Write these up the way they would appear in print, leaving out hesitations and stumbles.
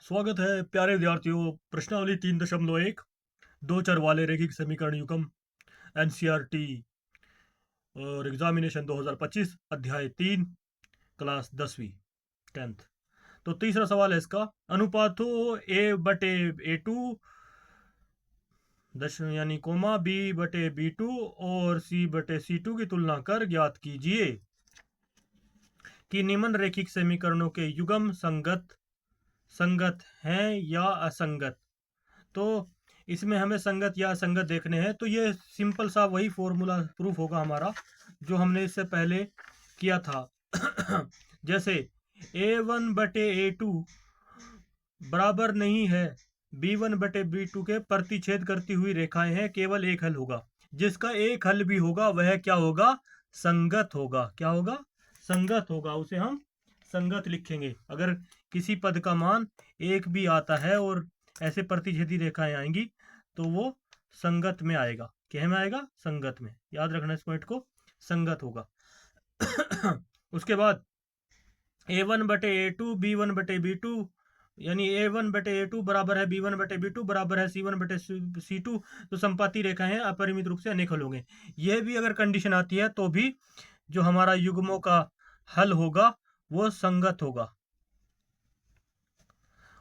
स्वागत है प्यारे विद्यार्थियों। प्रश्नावली 3.1 दो चर वाले रैखिक समीकरण युग्म एनसीईआरटी और एग्जामिनेशन 2025 अध्याय 3 क्लास 10वीं 10th। तो तीसरा सवाल है इसका, अनुपातों a/a2 यानी कोमा b/b2 और c/c2 की तुलना कर ज्ञात कीजिए कि निम्न रैखिक समीकरणों के युग्म संगत हैं या असंगत। तो इसमें हमें संगत या असंगत देखने हैं। तो ये सिंपल सा वही फॉर्मूला प्रूफ होगा हमारा जो हमने इससे पहले किया था। जैसे a1/a2 बराबर नहीं है b1/b2 के प्रतिच्छेद करती हुई रेखाएं हैं, केवल एक हल होगा। जिसका एक हल भी होगा वह क्या होगा? संगत होगा। क्या होगा? संगत होगा। उसे हम संगत लिखेंगे। अगर किसी पद का मान एक भी आता है और ऐसे प्रतिच्छेदी रेखाएं आएंगी तो वो संगत में आएगा। क्या में आएगा? संगत में। याद रखना इस पॉइंट को, संगत होगा। उसके बाद a1/a2 b1/b2 यानी a1/a2 बराबर है b1/b2 बराबर है c1/c2। तो संपाती रेखाएं हैं, अपरिमित रूप से अनेक हल होंगे। यह भी अगर कंडीशन आती है तो भी जो हमारा युग्मों का हल होगा वो संगत होगा।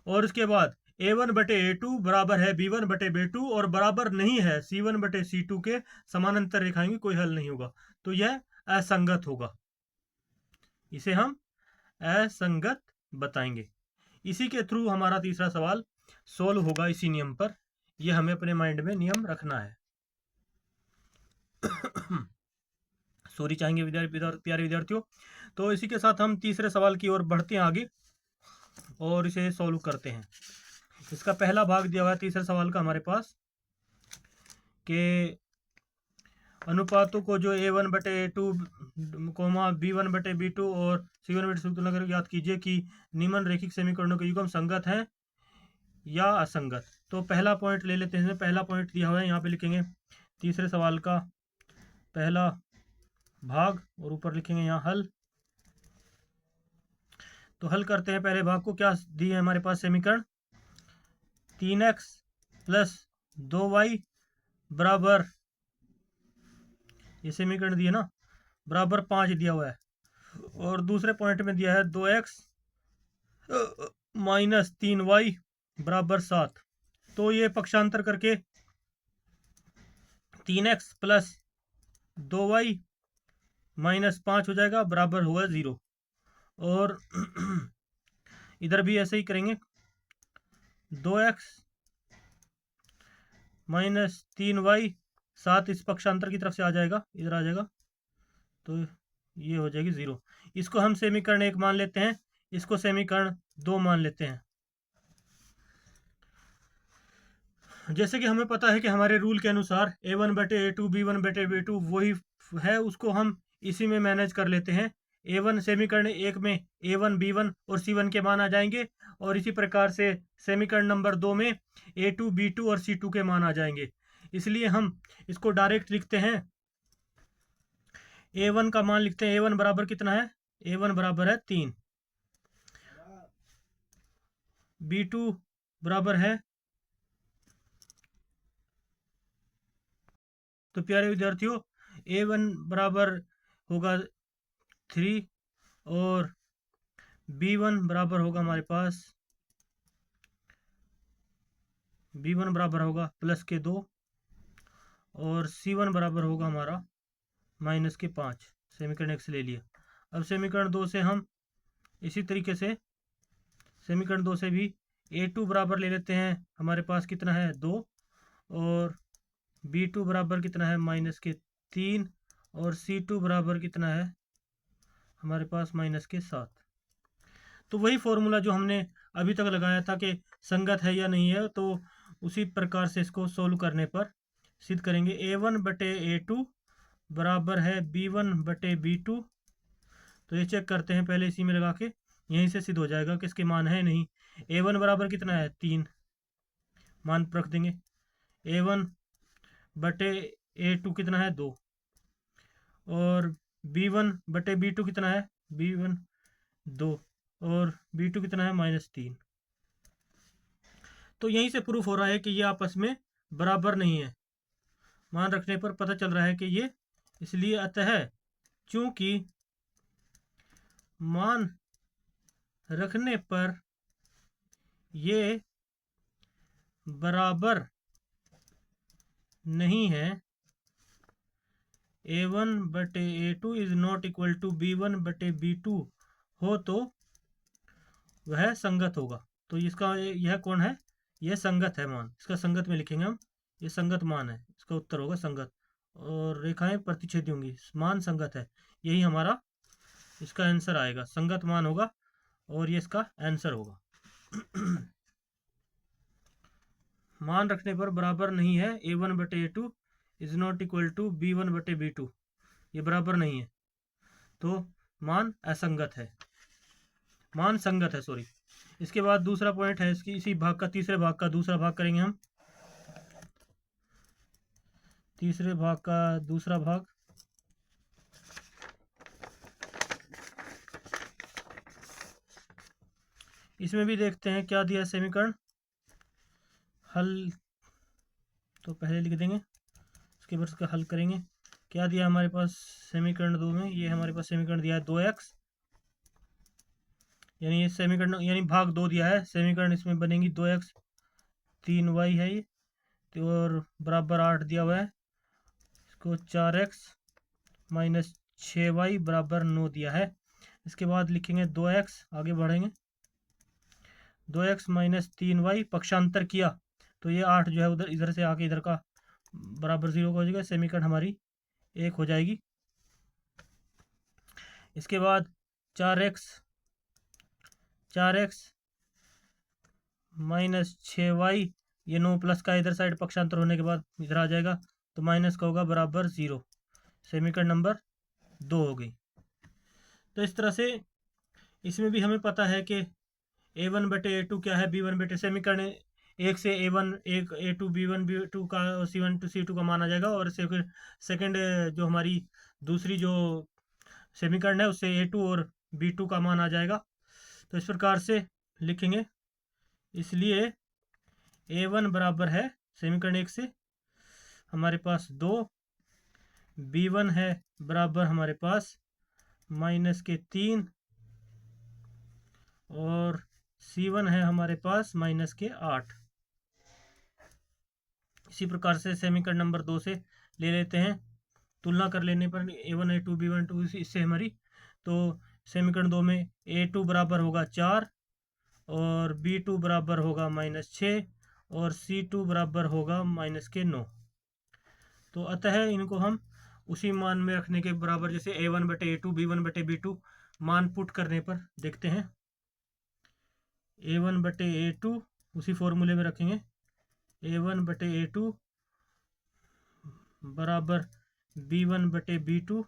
और उसके बाद a1/a2 बराबर है b1/b2 और बराबर नहीं है c1/c2 के समानांतर रेखाएं की, कोई हल नहीं होगा। तो यह असंगत होगा। इसे हम असंगत बताएंगे। इसी के थ्रू हमारा तीसरा सवाल सोल्व होगा इसी नियम पर। यह हमें अपने माइंड में नियम रखना है। सॉरी चाहेंगे प्यारे विद्यार्थियों। तो इसी के साथ हम तीसरे सवाल की ओर बढ़ते हैं आगे और इसे सॉल्व करते हैं। इसका पहला भाग दिया हुआ है तीसरे सवाल का हमारे पास के अनुपातों को जो a1/a2 कोमा b1/b2 और c1/c2 तुलना करके याद कीजिए कि निम्न रैखिक समीकरणों के युग्म संगत हैं या असंगत। तो पहला पॉइंट ले लेते हैं। पहला पॉइंट दिया हुआ है, यहाँ पे लिखेंगे तीसरे सवाल का पहला भाग और ऊपर लिखेंगे यहाँ हल। तो हल करते हैं पहले भाग को। क्या दिए है हमारे पास समीकरण? 3x + 2y बराबर, ये समीकरण दिए ना, बराबर 5 दिया हुआ है। और दूसरे पॉइंट में दिया है 2x - 3y बराबर 7। तो ये पक्षांतर करके 3x + 2y - 5 हो जाएगा, बराबर हुआ 0। और इधर भी ऐसे ही करेंगे, 2x - 3y 7 इस पक्षांतर की तरफ से आ जाएगा, इधर आ जाएगा। तो ये हो जाएगी 0। इसको हम समीकरण 1 मान लेते हैं, इसको समीकरण 2 मान लेते हैं। जैसे कि हमें पता है कि हमारे रूल के अनुसार a1/a2 b1/b2 वही है, उसको हम इसी में मैनेज कर लेते हैं। a1 समीकरण 1 में a1 b1 और c1 के मान आ जाएंगे और इसी प्रकार से समीकरण नंबर 2 में a2 b2 और c2 के मान आ जाएंगे। इसलिए हम इसको डायरेक्ट लिखते हैं। a1 का मान लिखते हैं। a1 बराबर कितना है? a1 बराबर है 3। b2 बराबर है, तो प्यारे विद्यार्थियों a1 बराबर होगा 3 और b1 बराबर होगा हमारे पास, b1 बराबर होगा +2 और c1 बराबर होगा हमारा -5। समीकरण 1 से ले लिया। अब समीकरण 2 से हम इसी तरीके से समीकरण 2 से भी a2 बराबर ले लेते हैं। हमारे पास कितना है? 2 और b2 बराबर कितना है? -3 और c2 बराबर कितना है हमारे पास? -7। तो वही फॉर्मूला जो हमने अभी तक लगाया था कि संगत है या नहीं है, तो उसी प्रकार से इसको सोल्व करने पर सिद्ध करेंगे। a1/a2 बराबर है b1/b2। तो ये चेक करते हैं पहले इसी में लगा के, यहीं से सिद्ध हो जाएगा कि इसके मान है नहीं। a1 बराबर कितना है? 3। मान रख देंगे। a1/a2 कितना है? 2 और b1/b2 कितना है? b1 2 और b2 कितना है? -3। तो यहीं से प्रूफ हो रहा है कि ये आपस में बराबर नहीं है। मान रखने पर पता चल रहा है कि ये इसलिए अतः चूंकि मान रखने पर ये बराबर नहीं है, a1 बटे a2 is not equal to b1 बटे b2 हो तो वह संगत होगा। तो इसका यह कौन है, यह संगत है मान, इसका संगत में लिखेंगे हम, ये संगत मान है, इसका उत्तर होगा संगत। और रेखाएं प्रतिच्छेदी होंगी, मान संगत है, यही हमारा इसका आंसर आएगा, संगत मान होगा और ये इसका आंसर होगा। मान रखने पर बराबर नहीं है a1 बटे a2 is not equal to b1 बटे b2, ये बराबर नहीं है, तो मान असंगत है, मान संगत है, सॉरी। इसके बाद दूसरा पॉइंट है इसकी, इसी भाग का तीसरे भाग का दूसरा भाग करेंगे हम। तीसरे भाग का दूसरा भाग, इसमें भी देखते हैं क्या दिया समीकरण, हल तो पहले लिख देंगे, उसके बाद इसका हल करेंगे। क्या दिया हमारे पास समीकरण 2 में, ये हमारे पास समीकरण दिया है 2x, यानी ये समीकरण यानी भाग 2 दिया है, समीकरण इसमें बनेगी 2x 3y है ये, तो और बराबर 8 दिया हुआ है, इसको 4x माइनस 6y बराबर 9 दिया है। इसके बाद लिखेंगे 2x, आगे बढ़ेंगे, 2x माइनस 3y पक्षांतर किया तो ये 8 जो है उधर इधर से आके इधर का बराबर 0 हो जाएगा, समीकरण हमारी 1 हो जाएगी। इसके बाद 4x माइनस 6y, ये 9 प्लस का इधर साइड पक्षांतर होने के बाद इधर आ जाएगा, तो माइनस का होगा बराबर 0, समीकरण नंबर 2 हो गई। तो इस तरह से इसमें भी हमें पता है कि a1 बटे a2 क्या है, b1 बटे, समीकरण 1 से a1 एक a2 b1 b2 का और c1 टू c2 का मान आ जाएगा, और सेकंड जो हमारी दूसरी जो समीकरण है उससे a2 और b2 का मान आ जाएगा। तो इस प्रकार से लिखेंगे, इसलिए a1 बराबर है समीकरण 1 से हमारे पास 2, b1 है बराबर हमारे पास माइनस के 3, और c1 है हमारे पास माइनस के 8। इसी प्रकार से समीकरण नंबर 2 से ले लेते हैं, तुलना कर लेने पर a1 a2 b1 2 इससे हमारी, तो समीकरण 2 में a2 बराबर होगा 4 और b2 बराबर होगा माइनस 6 और c2 बराबर होगा माइनस के 9। तो अतः इनको हम उसी मान में रखने के बराबर, जैसे a1 बटे a2 b1 बटे b2 मान पुट करने पर देखते हैं, a1 बटे a2 उसी फॉर्मूले में रखेंगे, a1 बटे a2 बराबर b1 बटे b2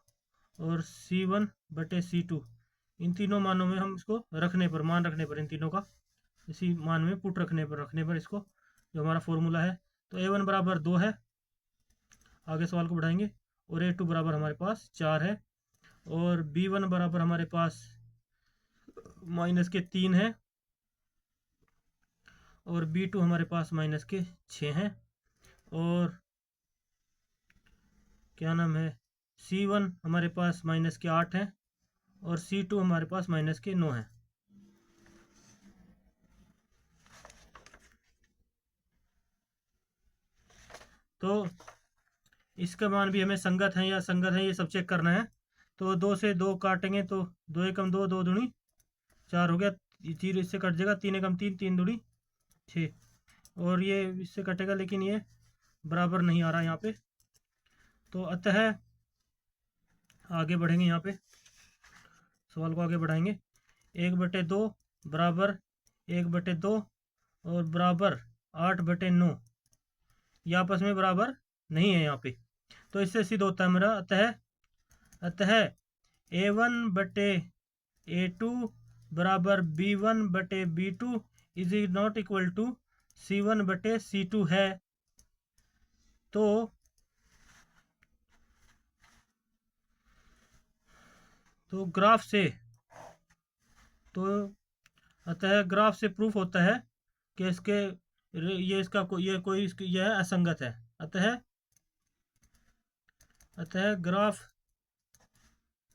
और c1 बटे c2, इन तीनों मानों में हम इसको रखने पर, मान रखने पर इन तीनों का इसी मान में पुट रखने पर इसको जो हमारा फॉर्मूला है, तो a1 बराबर 2 है, आगे सवाल को बढ़ाएंगे, और a2 बराबर हमारे पास 4 है, और b1 बराबर हमारे पास माइनस के 3 है, और b2 हमारे पास माइनस के 6 हैं, और क्या नाम है c1 हमारे पास माइनस के 8 हैं, और c2 हमारे पास माइनस के 9 हैं। तो इसका मान भी हमें संगत है या असंगत है ये सब चेक करना है। तो 2 से 2 काटेंगे तो 2 एकम 2, 2 दूनी 4 हो गया, 0 इससे कट जाएगा, 3 एकम 3, 3 दूनी 6, और ये इससे कटेगा लेकिन ये बराबर नहीं आ रहा यहाँ पे। तो अतः आगे बढ़ेंगे, यहाँ पे सवाल को आगे बढ़ाएंगे, 1/2 बराबर 1/2 और बराबर 8/9, ये आपस में बराबर नहीं है यहाँ पे। तो इससे सिद्ध होता है मेरा अतः a1 बटे a2 बराबर b1 बटे b2 is not equal to c1 बटे c2 है। तो ग्राफ से, तो अतः ग्राफ से प्रूफ होता है कि इसके ये इसका यह असंगत है। अतः ग्राफ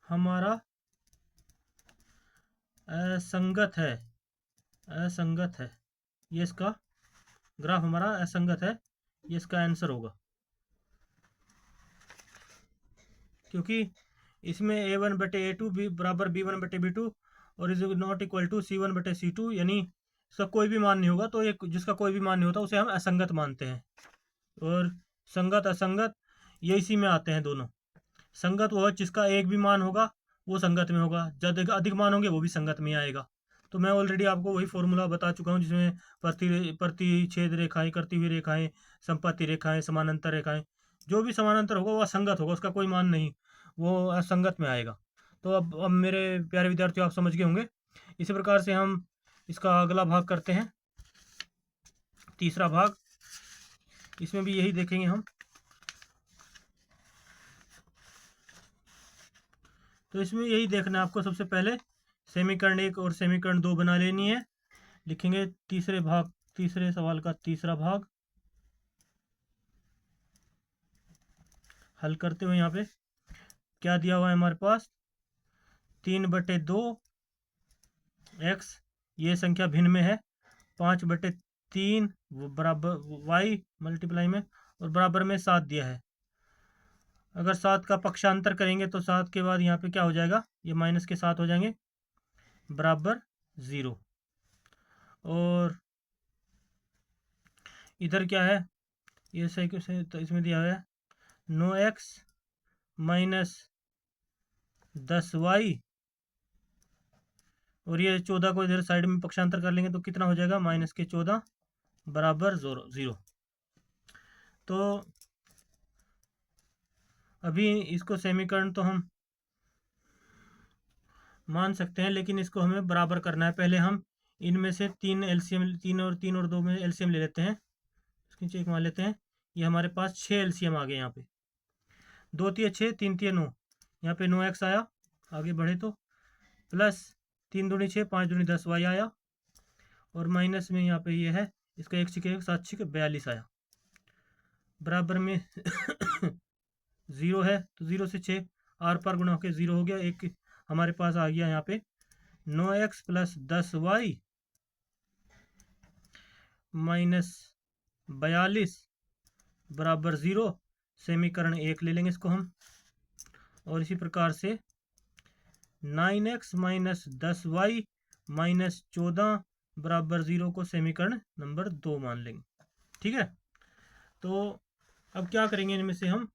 हमारा असंगत है। ये इसका ग्राफ हमारा असंगत है। ये इसका आंसर होगा, क्योंकि इसमें a1/a2 बी बराबर b1/b2 और is not equal to c1/c2, यानी इसका कोई भी मान नहीं होगा। तो ये जिसका कोई भी मान नहीं होता उसे हम असंगत मानते हैं। और संगत असंगत ये इसी में आते हैं दोनों। संगत वो है जिसका एक भी मान होगा वो संगत में होगा, जब अधिक मान होंगे वो भी संगत में आएगा। तो मैं ऑलरेडी आपको वही फॉर्मूला बता चुका हूँ, जिसमें प्रतिच्छेद रेखाएं, करती हुई रेखाएं, संपत्ति रेखाएं, समानांतर रेखाएं, जो भी समानांतर होगा वो असंगत होगा, उसका कोई मान नहीं, वो असंगत में आएगा। तो अब मेरे प्यारे विद्यार्थियों, आप समझ गए होंगे। इसी प्रकार से हम इसका अगला भाग करते हैं, तीसरा भाग। इसमें भी यही देखेंगे हम। तो इसमें यही देखना है आपको। सबसे पहले समीकरण 1 और समीकरण 2 बना लेनी है। लिखेंगे तीसरे सवाल का तीसरा भाग हल करते हुए। यहाँ पे क्या दिया हुआ है हमारे पास, 3/2 x, ये संख्या भिन्न में है, 5/3 बराबर y मल्टीप्लाई में, और बराबर में 7 दिया है। अगर 7 का पक्षांतर करेंगे तो 7 के बाद यहाँ पे क्या हो जाएगा, ये माइनस के 7 हो जाएंगे, बराबर 0। और इधर क्या है, ये सही से तो इसमें दिया हुआ है 9x माइनस 10y, और ये 14 को इधर साइड में पक्षांतर कर लेंगे तो कितना हो जाएगा, -14 बराबर 0। तो अभी इसको समीकरण तो हम मान सकते हैं, लेकिन इसको हमें बराबर करना है। पहले हम इनमें से 3 और 2 में एलसीएम ले लेते हैं। इसकी चेक मान लेते हैं। ये हमारे पास 6 एलसीएम आ गए यहाँ पे, 2 तिया 6, 3 तिया 9, यहाँ पे 9x आया, आगे बढ़े तो प्लस 3 दूनी 6, 5 दूनी 10y आया, और माइनस में यहाँ पे ये है, इसका 1 छिके 7 छिके 42 आया, बराबर में 0 है। तो 0 से 6 आर पार गुणा होकर 0 हो गया। एक हमारे पास आ गया यहाँ पे 9x प्लस 10y माइनस 42 बराबर 0। समीकरण 1 ले लेंगे इसको हम। और इसी प्रकार से 9x माइनस 10y माइनस 14 बराबर 0 को समीकरण नंबर 2 मान लेंगे। ठीक है। तो अब क्या करेंगे इनमें से हम,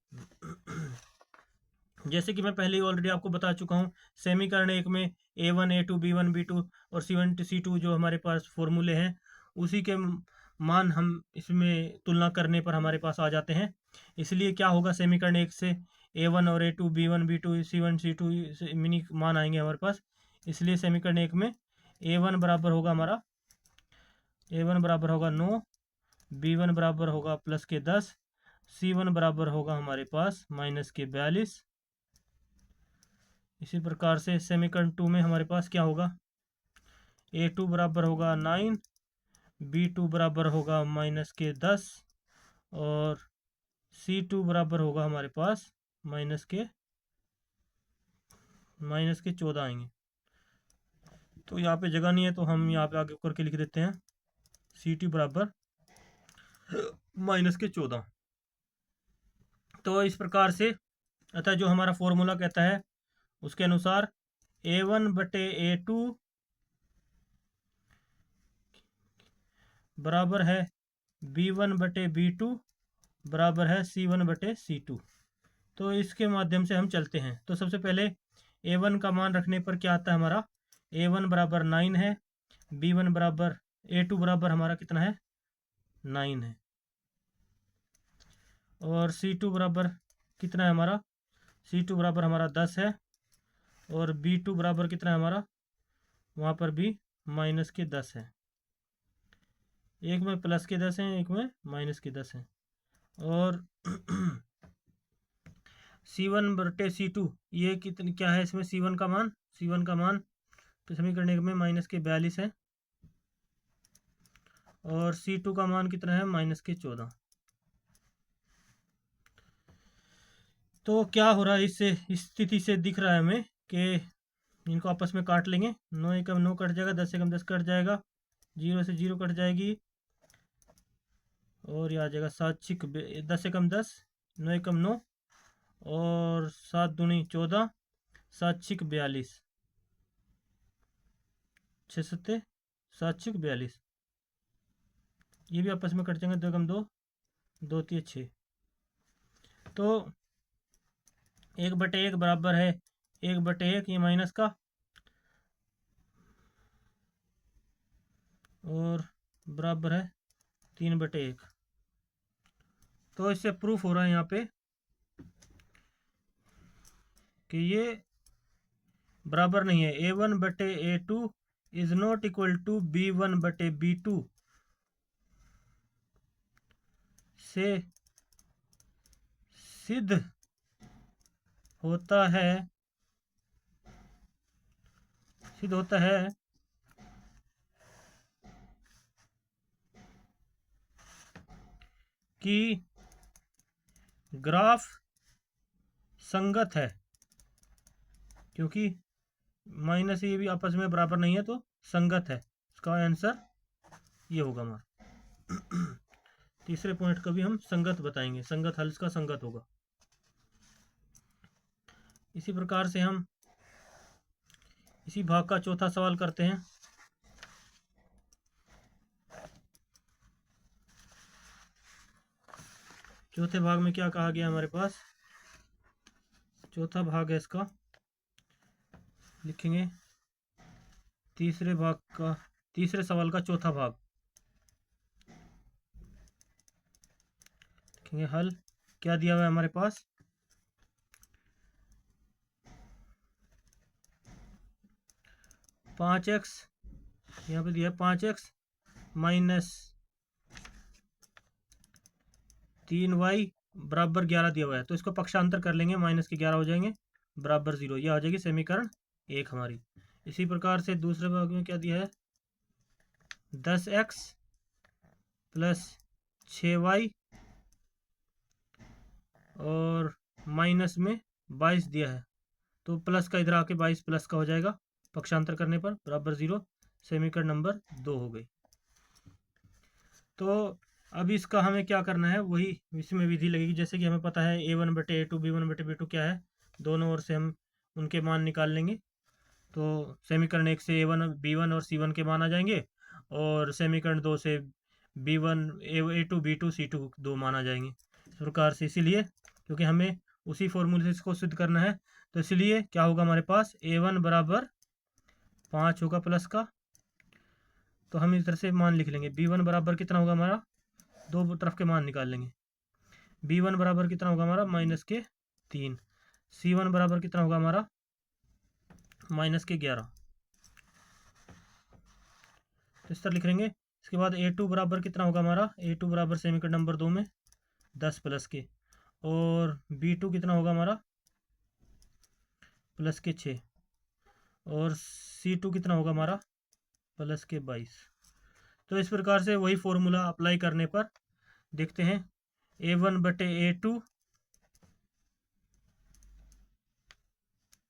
जैसे कि मैं पहले ही ऑलरेडी आपको बता चुका हूँ, समीकरण 1 में a1 a2 b1 b2 और c1 c2 जो हमारे पास फॉर्मूले हैं, उसी के मान हम इसमें तुलना करने पर हमारे पास आ जाते हैं। इसलिए क्या होगा, समीकरण 1 से a1 और a2 b1 b2 c1 c2 mini मान आएंगे हमारे पास। इसलिए समीकरण 1 में a1 बराबर होगा हमारा, a1 बराबर होगा 9, b1 बराबर होगा प्लस के 10, c1 बराबर होगा हमारे पास माइनस के 42। इसी प्रकार से समीकरण 2 में हमारे पास क्या होगा, a2 बराबर होगा 9, b2 बराबर होगा माइनस के 10, और c2 बराबर होगा हमारे पास माइनस के 14 आएंगे। तो यहाँ पे जगह नहीं है तो हम यहाँ पे आगे करके लिख देते हैं c2 बराबर -14। तो इस प्रकार से अतः जो हमारा फॉर्मूला कहता है उसके अनुसार a1/a2 बराबर है b1/b2 बराबर है c1/c2। तो इसके माध्यम से हम चलते हैं। तो सबसे पहले a1 का मान रखने पर क्या आता है हमारा, a1 बराबर 9 है, b1 बराबर a2 बराबर हमारा कितना है 9 है, और c2 बराबर कितना है हमारा, c2 बराबर हमारा 10 है, और b2 बराबर कितना है हमारा, वहाँ पर भी माइनस के 10 है। एक में प्लस के 10 हैं, एक में माइनस के 10 हैं। और c1/c2 ये कितनी क्या है, इसमें c1 का मान, तो समीकरण 1 में -42 है, और C2 का मान कितना है -14। तो क्या हो रहा है इससे, इस स्थिति से दिख रहा है हमें कि इनको आपस में काट लेंगे। 9 एकम 9 कट जाएगा, 10 एकम 10 कट जाएगा, 0 से 0 कट जाएगी और ये आ जाएगा 7 छिक 10 एकम 10, 9 एकम 9 और 7 दूनी 14, 7 छिक 42, 6 सत्ते 7 छिक 42। ये भी आपस में कट जाएंगे, 2 एकम 2, 2 3 6। तो 1/1 बराबर है 1/1 ये माइनस का, और बराबर है 3/1। तो इससे प्रूफ हो रहा है यहाँ पे कि ये बराबर नहीं है। A1/A2 is not equal to B1/B2 से सिद्ध होता है कि ग्राफ संगत है, क्योंकि माइनस ये भी आपस में बराबर नहीं है तो संगत है। इसका आंसर ये होगा हमारा। तीसरे पॉइंट का भी हम संगत बताएंगे, संगत हल का संगत होगा। इसी प्रकार से हम इसी भाग का चौथा सवाल करते हैं। चौथे भाग में क्या कहा गया हमारे पास, चौथा भाग है इसका, लिखेंगे तीसरे सवाल का चौथा भाग लिखेंगे। हल क्या दिया हुआ है हमारे पास, -5x, यहाँ पे दिया है 5x माइनस 3y बराबर 11 दिया हुआ है। तो इसको पक्षांतर कर लेंगे, माइनस के 11 हो जाएंगे, बराबर 0। ये आ जाएगी समीकरण 1 हमारी। इसी प्रकार से दूसरे भाग में क्या दिया है, 10x प्लस 6y और माइनस में 22 दिया है। तो प्लस का इधर आके 22 प्लस का हो जाएगा, पक्षांतर करने पर बराबर 0। समीकरण नंबर 2 हो गई। तो अब इसका हमें क्या करना है, वही इसमें विधि लगेगी। जैसे कि हमें पता है A1/A2 B1/B2 क्या है, दोनों ओर से हम उनके मान निकाल लेंगे। तो समीकरण 1 से A1 B1 और C1 के मान आ जाएंगे, और समीकरण 2 से B1 A2 B2 C2 दो मान आ जाएंगे। इस प्रकार से, इसीलिए क्योंकि हमें उसी फॉर्मूले से इसको सिद्ध करना है, तो इसलिए क्या होगा हमारे पास, A1 बराबर 5 होगा प्लस का। तो हम इस तरह से मान लिख लेंगे। B1 बराबर कितना होगा हमारा, दो तरफ के मान निकाल लेंगे। B1 बराबर कितना होगा हमारा, -3। C1 बराबर कितना होगा हमारा, -11। तो इस तरह लिख लेंगे। इसके बाद A2 बराबर कितना होगा हमारा, A2 बराबर समीकरण नंबर 2 में 10 प्लस के, और B2 कितना होगा हमारा, प्लस के 6, और C2 कितना होगा हमारा, प्लस के 22। तो इस प्रकार से वही फॉर्मूला अप्लाई करने पर देखते हैं। A1/A2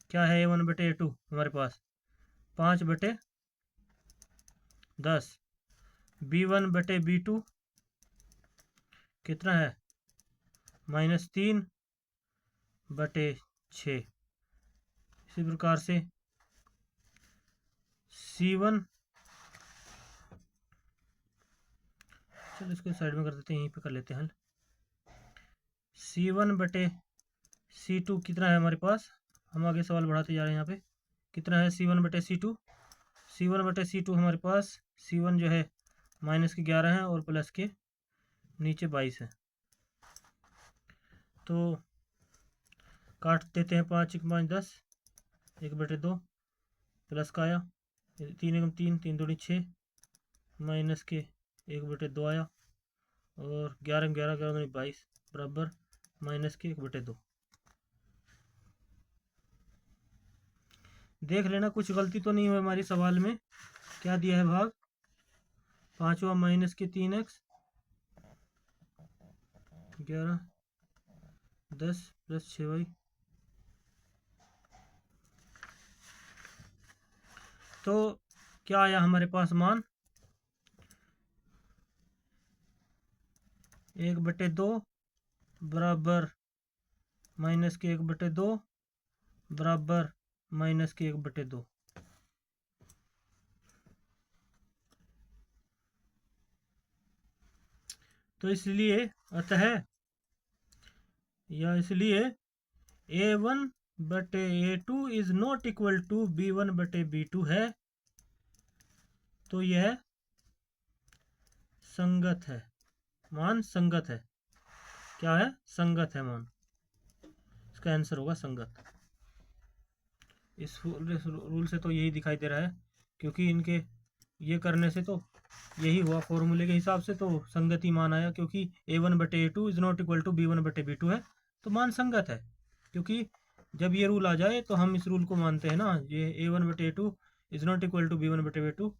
क्या है, A1/A2 हमारे पास 5/10। B1/B2 कितना है, -3/6। इसी प्रकार से C1, चलो इसको साइड में कर देते हैं, यहीं पे कर लेते हैं हल। C1/C2 कितना है हमारे पास, हम आगे सवाल बढ़ाते जा रहे हैं। यहाँ पे कितना है C1/C2, C1/C2 हमारे पास, C1 जो है -11 है और प्लस के नीचे 22 है। तो काट देते हैं, 5 1 5 10, 1/2 प्लस का आया, 3 1 3, 3 2 6, माइनस के 1/2 आया, और 11 11 11 22 बराबर माइनस के 1/2। देख लेना कुछ गलती तो नहीं हुई हमारी सवाल में। क्या दिया है भाग, पाँचवा माइनस के 3x 11 10 प्लस 6y। तो क्या आया हमारे पास मान 1/2 बराबर माइनस के 1/2 बराबर माइनस के 1/2। तो इसलिए अतः या इसलिए A1/A2 is not equal to B1/B2 है। तो यह संगत है, मान संगत है। क्या है? संगत है मान। इसका आंसर होगा संगत। इस रूल से तो यही दिखाई दे रहा है, क्योंकि इनके ये करने से तो यही हुआ, फॉर्मूले के हिसाब से तो संगति मान आया, क्योंकि A1/A2 is not equal to B1/B2 है, तो मान संगत है। क्योंकि जब ये रूल आ जाए तो हम इस रूल को मानते हैं ना, ये A1/A2 is not equal to B1/B2,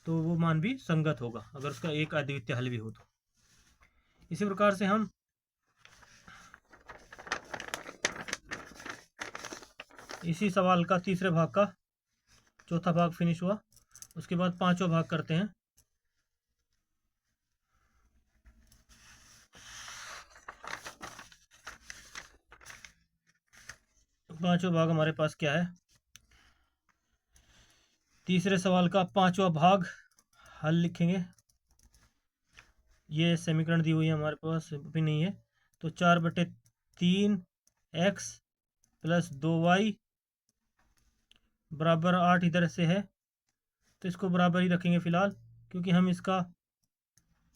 तो वो मान भी संगत होगा अगर उसका एक अद्वितीय हल भी हो तो। इसी प्रकार से हम इसी सवाल का तीसरे भाग का चौथा भाग फिनिश हुआ। उसके बाद पांचवा भाग करते हैं। पांचवा भाग हमारे पास क्या है? तीसरे सवाल का पांचवा भाग हल लिखेंगे। ये समीकरण दी हुई है हमारे पास, भी नहीं है तो 4/3x प्लस 2y बराबर 8 इधर से है, तो इसको बराबर ही रखेंगे फिलहाल, क्योंकि हम इसका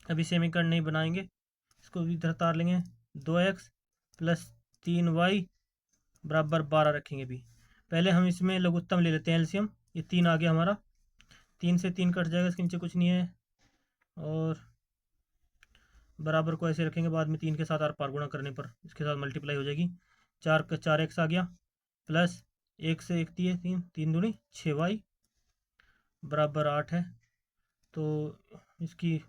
अभी समीकरण नहीं बनाएंगे। इसको भी इधर तार लेंगे। 2x प्लस 3y बराबर 12 रखेंगे भी। पहले हम इसमें लघुत्तम ले लेते हैं, एलसीएम। ये 3 आ गया हमारा, 3 से 3 कट जाएगा, इसके नीचे कुछ नहीं है, और बराबर को ऐसे रखेंगे। बाद में 3 के साथ आर पार गुणा करने पर इसके साथ मल्टीप्लाई हो जाएगी। 4x आ गया, प्लस 1 से 1 दिए 3, 3 दूनी 6y बराबर 8 है। तो इसकी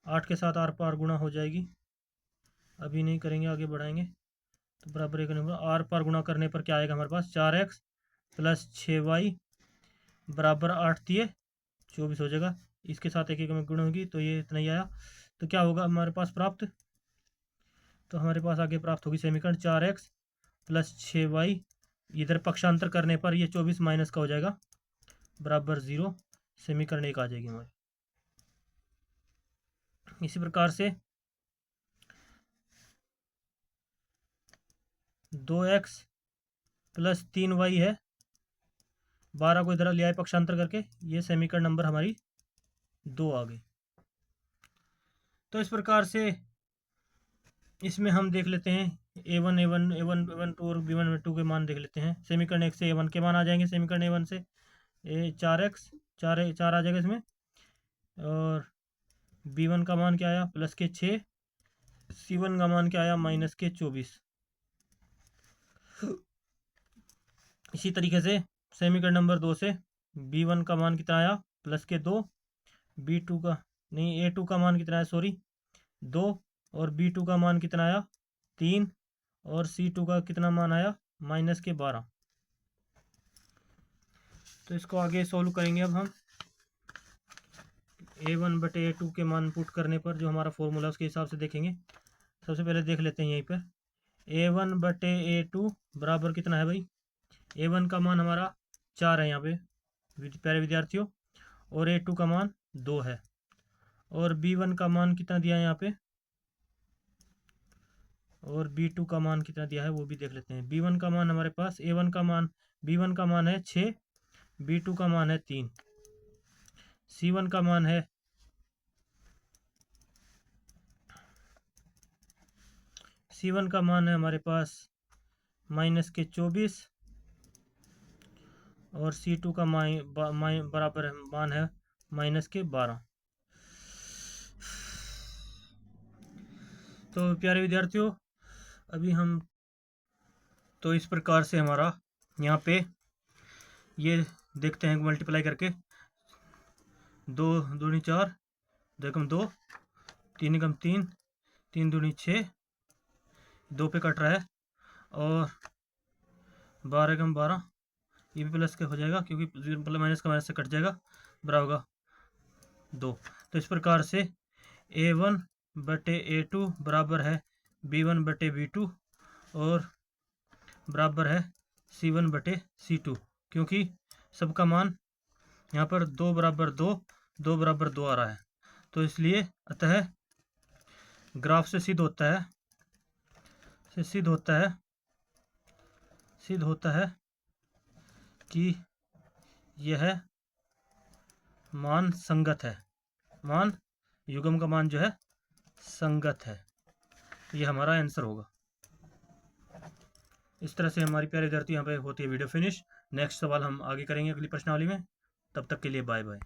8 के साथ आर पार गुणा हो जाएगी, अभी नहीं करेंगे, आगे बढ़ाएंगे। तो बराबर एक नंबर आर पार गुणा करने पर क्या आएगा हमारे पास? 4x प्लस 6y बराबर 8 दिए 24 हो जाएगा। इसके साथ एक में गुणा होगी, तो ये इतना ही आया। तो क्या होगा हमारे पास प्राप्त? तो हमारे पास आगे प्राप्त होगी समीकरण 4x प्लस 6y, इधर पक्षांतर करने पर ये 24 माइनस का हो जाएगा बराबर 0। समीकरण 1 आ जाएगी हमारी। इसी प्रकार से 2x प्लस 3y है, 12 को इधर ले आए पक्षांतर करके, ये समीकरण नंबर हमारी 2 आ गई। तो इस प्रकार से इसमें हम देख लेते हैं A1 A1 और B1 के मान देख लेते हैं। समीकरण 1 से A1 के मान आ जाएंगे। समीकरण A1 से 4x 4 आ जाएगा इसमें, और B1 का मान क्या आया? प्लस के 6। C1 का मान क्या आया? माइनस के 24। इसी तरीके से समीकरण नंबर 2 से B1 का मान कितना आया? प्लस के 2। B2 का नहीं, A2 का मान कितना है? सॉरी 2। और B2 का मान कितना आया? 3। और C2 का कितना मान आया? माइनस के 12। तो इसको आगे सोल्व करेंगे। अब हम A1/A2 के मान पुट करने पर जो हमारा फॉर्मूला उसके हिसाब से देखेंगे। सबसे पहले देख लेते हैं यहीं पर A1/A2 बराबर कितना है भाई? A1 का मान हमारा 4 है यहाँ पे प्यारे विद्यार्थियों, और A2 का मान 2 है, और B1 का मान कितना दिया है यहाँ पे, और B2 का मान कितना दिया है वो भी देख लेते हैं। B1 का मान हमारे पास A1 का मान B1 का मान है 6, B2 का मान है 3, C1 का मान है हमारे पास माइनस के 24, और C2 का बराबर मान है माइनस के 12। तो प्यारे विद्यार्थियों, अभी हम तो इस प्रकार से हमारा यहाँ पे ये देखते हैं मल्टीप्लाई करके। 2 दूनी 4, 2 एकम 2, 3 एकम 3, 3 दूनी 6, 2 पे कट रहा है, और 12 एकम 12, ये भी प्लस के हो जाएगा क्योंकि मतलब माइनस का माइनस से कट जाएगा, बराबर होगा 2। तो इस प्रकार से A1 बटे A2 बराबर है B1 बटे B2 और बराबर है C1 बटे C2, क्योंकि सबका मान यहाँ पर 2 बराबर 2, 2 बराबर 2 आ रहा है। तो इसलिए अतः ग्राफ से सिद्ध होता है कि यह मान संगत है, युग्म का मान जो है संगत है। ये हमारा आंसर होगा। इस तरह से हमारी प्यारे विद्यार्थी यहाँ पे होती है वीडियो फिनिश। नेक्स्ट सवाल हम आगे करेंगे अगली प्रश्नावली में। तब तक के लिए बाय बाय।